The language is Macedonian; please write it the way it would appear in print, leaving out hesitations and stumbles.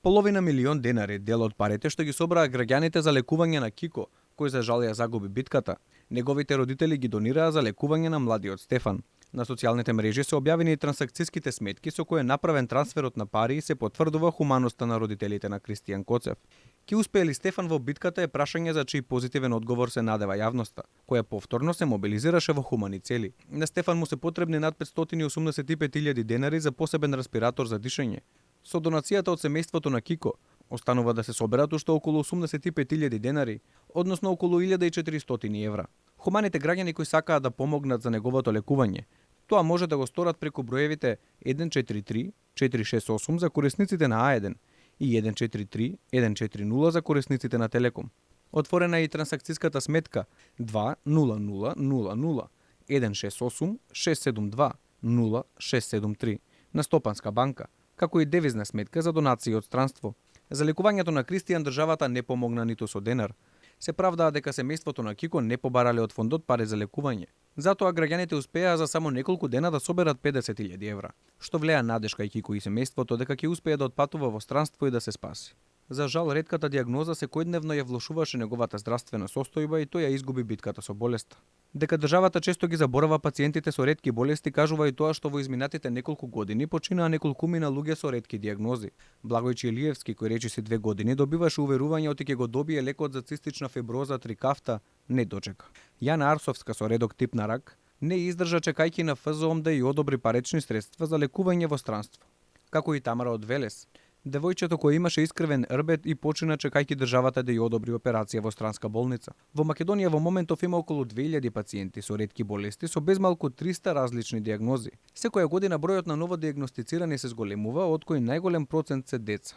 Половина милион денари, дел од парите што ги собраа граѓаните за лекување на Кико, кој за жал ја загуби битката. Неговите родители ги донираа за лекување на младиот Стефан. На социјалните мрежи се објавени и трансакцијските сметки со кои е направен трансферот на пари и се потврдува хуманоста на родителите на Кристијан Коцев. Ки успее ли Стефан во битката е прашање за чиј позитивен одговор се надева јавноста, која повторно се мобилизираше во хумани цели. На Стефан му се потребни над 585.000 денари за посебен респиратор за дишење. Со донацијата од семејството на Кико, останува да се соберат уште околу 85.000 денари, односно околу 1400 евра. Хуманите граѓани кои сакаат да помогнат за неговото лекување, тоа може да го сторат преку броевите 143 468 за корисниците на А1 и 143 140 за корисниците на Телеком. Отворена е и трансакцијската сметка 20000 168 672 0673 на Стопанска банка, како и девизна сметка за донации од странство. За лекувањето на Кристијан државата не помогна ниту со денар. Се правдаа дека семејството на Кико не побарале од фондот пари за лекување. Затоа граѓаните успеа за само неколку дена да соберат 50.000 евра, што влеа надежка и Кико и семејството дека ќе успее да отпатува во странство и да се спаси. За жал, ретката диагноза секојдневно ја влошуваше неговата здравствена состојба и тој ја изгуби битката со болеста. Дека државата често ги заборава пациентите со ретки болести кажува и тоа што во изминатите неколку години починаа неколкумина луѓе со ретки диагнози. Благој Чилиевски, кој речиси 2 години, добиваше уверување оти ќе го добие лекот за цистична фиброза Трикафта, не дочека. Јана Арсовска со редок тип на рак не издржа чекајќи на ФЗОМ да ја одобри парични средства за лекување во странство. Како и Тамара од Велес, девојчето кој имаше искривен рбет и почина чекајќи државата да ја одобри операција во странска болница. Во Македонија во моментов има околу 2000 пациенти со ретки болести со безмалку 300 различни диагнози. Секоја година бројот на ново диагностицирани се зголемува, од кои најголем процент се деца.